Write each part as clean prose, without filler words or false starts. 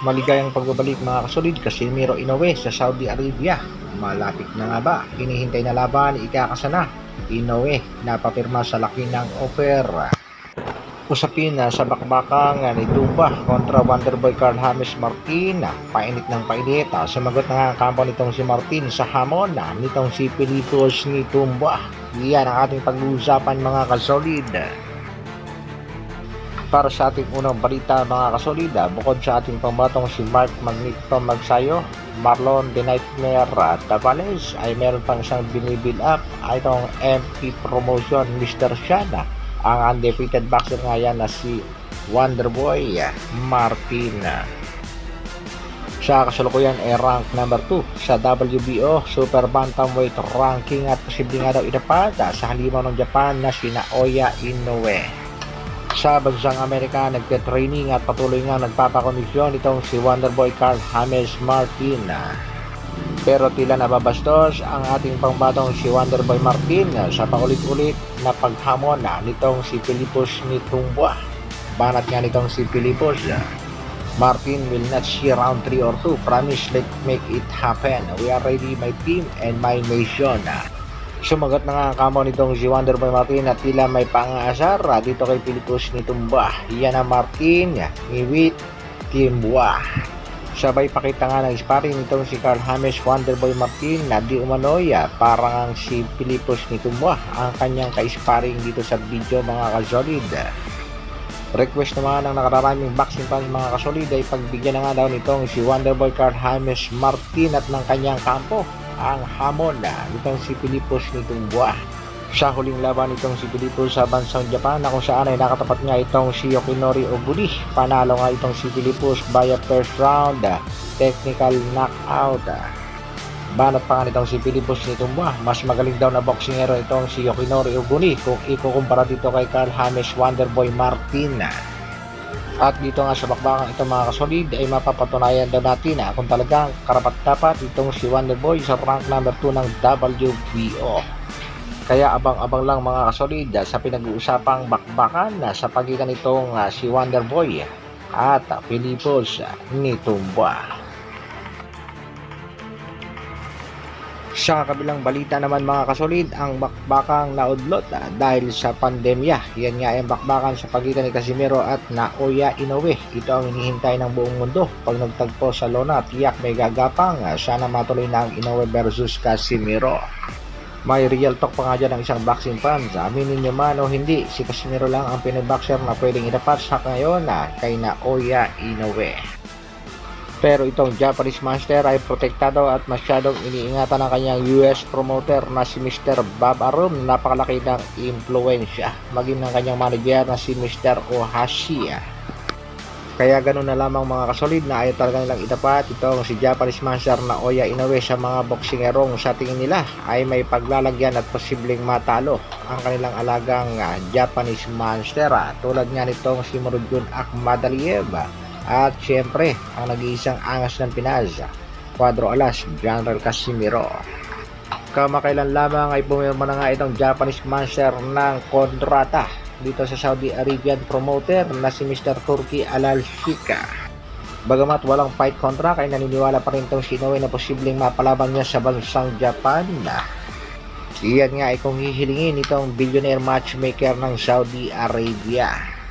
Maligayang pagbabalik mga kasolid, Casimiro Inoue sa Saudi Arabia. Malapit na nga ba? Hinihintay na laban, ikakasana. Inoue napapirma sa laki ng offer. Usapin na sa bakbakang ni Tumba kontra Wonderboy Carl James Martin. Painit ng painit. Sumagot na nga ang kampo nitong si Martin sa hamon nitong si Pilipos ni Tumba. Yan ang ating pag-uusapan mga kasolid. Para sa ating unang balita mga kasolida, bukod sa ating pambatong si Mark Magneto Magsayo, Marlon The Nightmare Tavales ay meron pang isang binibuild up itong MP Promotion Mr. Shana. Ang undefeated boxer nga yan na si Wonderboy Martin. Sa kasalukuyan ay rank number 2 sa WBO Super Bantamweight ranking at posibleng nga daw idapada sa halimaw ng Japan na si Naoya Inoue. Sa bansang Amerika, nagte-training at patuloy nga nagpapakondisyon itong si Wonderboy Carl James Martin. Pero tila nababastos ang ating pangbatong si Wonderboy Martin sa paulit-ulit na paghamon nitong si Pilipos ni Tumba. Banat nga nitong si Pilipos, Martin will not see round 3 or 2. Promise, let's make it happen. We are ready, my team and my nation. Sumagot na nga ang kamo nitong si Wonderboy Martin at tila may pang-aasar dito kay Pilipos ni Tumba. Iyan ang Martin, Iwit, Timba. Sabay pakita nga ng sparring nitong si Carl James Wonderboy Martin na di umanoy parang ang si Pilipos ni Tumba ang kanyang ka-sparring dito sa video mga kasolid. Request naman ng nakararaming boxing fans mga kasolid ay pagbigyan na nga daw nitong si Wonderboy Carl James Martin at ng kanyang kampo ang hamon nitong si Pilipos ni Tumba. Sa huling laban nitong si Pilipos sa bansang Japan na kung saan ay nakatapat nga itong si Yokinori Obuni. Panalo nga itong si Pilipos via first round technical knockout. Banat pa nga nitong si Pilipos ni Tumba, mas magaling daw na boksingero itong si Yokinori Obuni kung ikukumpara dito kay Carl James Wonderboy Martin. At dito nga sa bakbakang ito mga kasolid ay mapapatunayan daw natin kung talagang karapat-dapat itong si Wonderboy sa rank number 2 ng WBO. Kaya abang-abang lang mga kasolid sa pinag-uusapang bakbakan sa pagitan itong si Wonderboy at Pilipos ni Tumba. Sa kabilang balita naman mga kasolid, ang bakbakang naudlot dahil sa pandemya. Yan nga ang bakbakan sa pagitan ni Casimiro at Naoya Inoue. Ito ang hinihintay ng buong mundo. Pag nagtagpo sa lona, tiyak may gagapang. Sana matuloy na ang Inoue versus Casimiro. May real talk pa nga dyan ng isang boxing fans. Aminin nyo man o hindi, si Casimiro lang ang Pinoy-boxer na pwedeng idapat sa ngayon kay Naoya Inoue. Pero itong Japanese Monster ay protektado at masyadong iniingatan ng kanyang US promoter na si Mr. Bob Arum. Napakalaki ng impluensya, maging ng kanyang manager na si Mr. Ohashi. Kaya ganun na lamang mga kasolid na ayaw talaga nilang itapat itong si Japanese Monster na Naoya Inoue sa mga boksingerong sa tingin nila ay may paglalagyan at posibleng matalo ang kanilang alagang Japanese Monster. Tulad nga nitong si Murodjun Akhmadaliev. At syempre, ang nag-iisang angas ng Pinas, Cuadro Alas, General Casimiro. Kamakailan lamang ay pumirma na nga itong Japanese Monster ng kontrata dito sa Saudi Arabian promoter na si Mr. Turki Al-Shika. Bagamat walang fight contract ay naniniwala pa rin itong si Inoue na posibleng mapalaban niya sa bansang Japan. Iyan nga ay kung hihilingin itong billionaire matchmaker ng Saudi Arabia.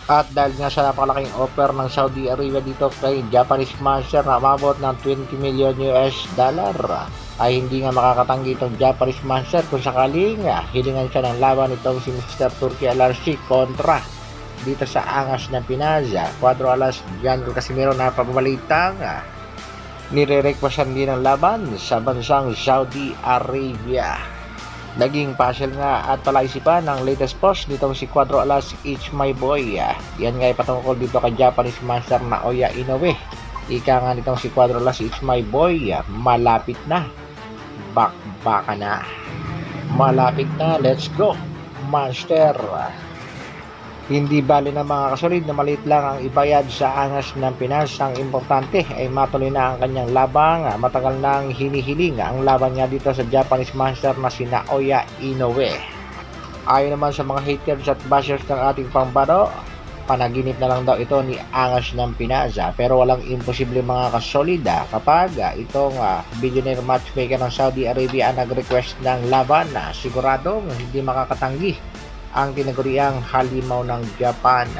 At dahil nga sa napakalaking offer ng Saudi Arabia dito kay Japanese Monster na umabot ng 20 million US dollar, ay hindi nga makakatanggi itong Japanese Monster kung sakaling hilingan siya ng laban itong si Mr. Turki Al-Arshi kontra dito sa angas ng Pinas, Cuadro Alas, General Casimiro na pabalitang nire-requestan din ng laban sa bansang Saudi Arabia. Naging puzzle nga at palaisipan ng latest post nitong si Cuadro Alas, It's My Boy. Yan nga ay patungkol dito kay Japanese Monster na Naoya Inoue. Ika nga nitong si Cuadro Alas, It's My Boy, malapit na. Bakbaka na. Malapit na, let's go Monster. Hindi bali na mga kasolid na maliit lang ang ibayad sa angas ng Pinas. Ang importante ay matuloy na ang kanyang labang. Matagal nang hinihiling ang laban niya dito sa Japanese Monster na si Naoya Inoue. Ayon naman sa mga haters at bashers ng ating pambaro, panaginip na lang daw ito ni Angas ng Pinaza, pero walang imposible mga kasolid kapag itong billionaire matchmaker ng Saudi Arabia ang nag-request ng laban na siguradong hindi makakatanggi ang tinaguriang halimaw ng Japan.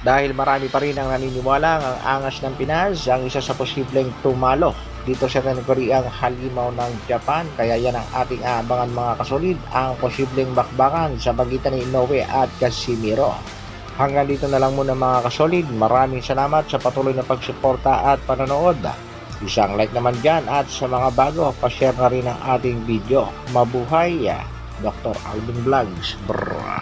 Dahil marami pa rin ang naniniwala ang Angas ng Pinas ang isa sa posibleng tumalo dito sa tinaguriang halimaw ng Japan. Kaya yan ang ating aabangan mga kasolid, ang posibleng bakbakan sa pagitan ni Inoue at Casimiro. Hanggang dito na lang muna mga kasolid. Maraming salamat sa patuloy na pagsuporta at panonood. Isang like naman dyan, at sa mga bago, pa-share na rin ang ating video. Mabuhay, Dr. Alvin Vlogs. Brrr.